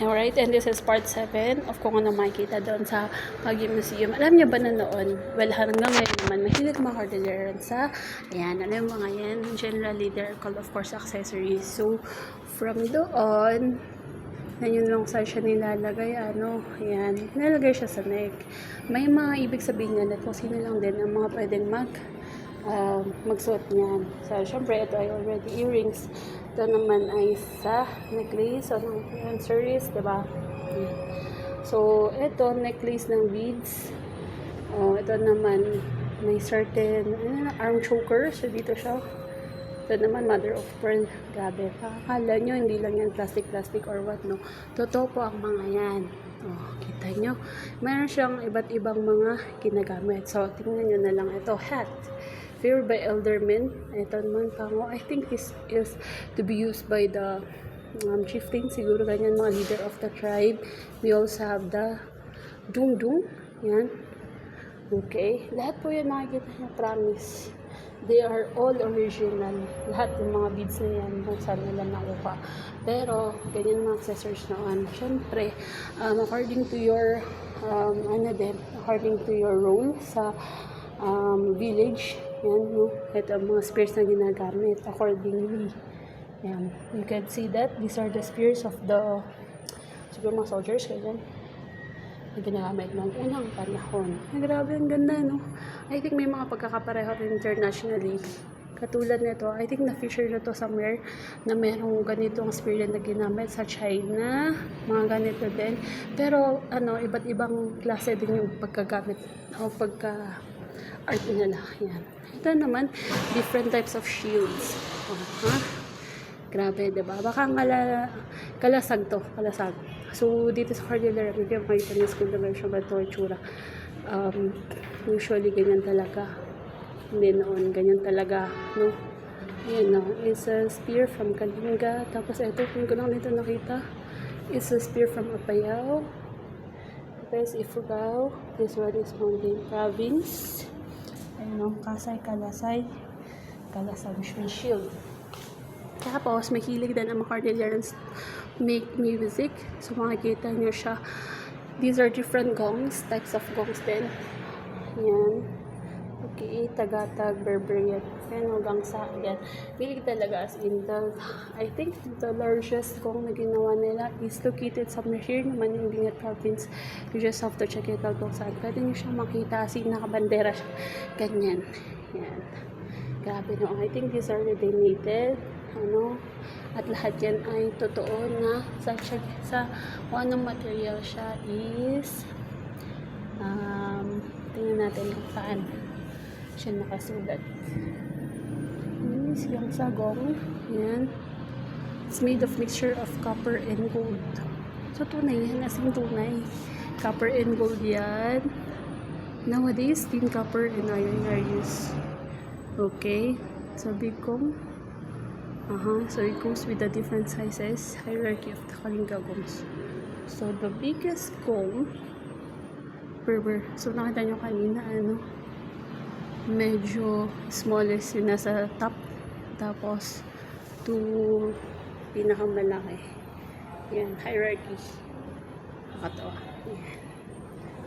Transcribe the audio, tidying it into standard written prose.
Alright, and this is part 7 of kung ano makikita doon sa Baguio Museum. Alam niyo ba na noon? Well, hanggang ngayon naman, mahilig mga Cordilleran sa, ayan, alam mo mga yan, generally, they're called, of course, accessories. So, from doon, na yun lang saan siya nilalagay, ayan, nilalagay siya sa neck. May mga ibig sabihin nga na kung sino lang din ang mga pwedeng magsuot niyan. So, syempre, ito ay already earrings. Ito naman ay sa necklace o ng accessories, diba? So, ito, necklace ng beads. Ito naman, may certain arm choker. So, dito siya. Ito naman, mother of pearl. Grabe. Akala nyo, hindi lang yan plastic or what, no? Totoo po ang mga yan. Kita nyo. Meron siyang iba't ibang mga ginagamit. So, tingnan nyo na lang ito. Hat. Feared by eldermen. Ito naman pango. I think this is to be used by the chieftain. Siguro ganyan mga leader of the tribe. We also have the dung. Yan. Okay. Lahat po yan makikita nyo. Promise. They are all original. Lahat ng mga beads na yan kung saan nila nakuha. Pero, ganyan mga accessories noon. Siyempre, according to your according to your role sa village, yan, no? Ito ang mga spears na ginagamit accordingly. Yan. You can see that these are the spears of the siguro mga soldiers, ganyan, na ginagamit noong unang panahon. Ay, grabe, ang ganda, no? I think may mga pagkakapareho internationally. Katulad nito, I think na-feature na to somewhere na merong ganitong spear na ginamit sa China. Mga ganito din. Pero, iba't ibang klase din yung pagkagamit o art nila. Yan. Ito naman, different types of shields. Grabe, diba? Baka kalasag to. Kalasag. So, dito sa Cordillera, hindi yung makita ng school na siya ba ito, itsura. Usually, ganyan talaga. Hindi noon, ganyan talaga, no? Ayan, no? It's a spear from Kalinga. Tapos, ito, kung ko lang dito nakita, it's a spear from Apayao. Tapos, Ifugao. This one is Mountain Province. Ayan, no? Kalasag shield. Tapos, mahilig din ang mga Cordillerans make music. So, makikita niyo siya. These are different gongs, types of gongs din. Yan. Okay, tagatag, berberian. Yan, hanggang sa yan. Mahilig talaga as in I think the largest gong na ginawa nila is located somewhere here naman yung Benguet Province. You just have to check it out kung saan. Pwede niyo siya makita as in nakabandera siya. Ganyan. Yan. Grabe, no? I think these are donated. At lahat yan ay totoo na sa kung anong material siya is tingnan natin kung saan siya nakasulat. Is yung sagong. Yan. It's made of mixture of copper and gold. So tunay yan, as in tunay. Copper and gold yan. Nowadays, tin copper and iron are used. Okay. So big comb. So it goes with the different sizes, hierarchy of the Kalinga gongs. So the biggest comb, so nakita nyo kanina, medyo smallest yun nasa top, tapos to pinakamalaki. Yan, hierarchy. Nakatawa. Yan.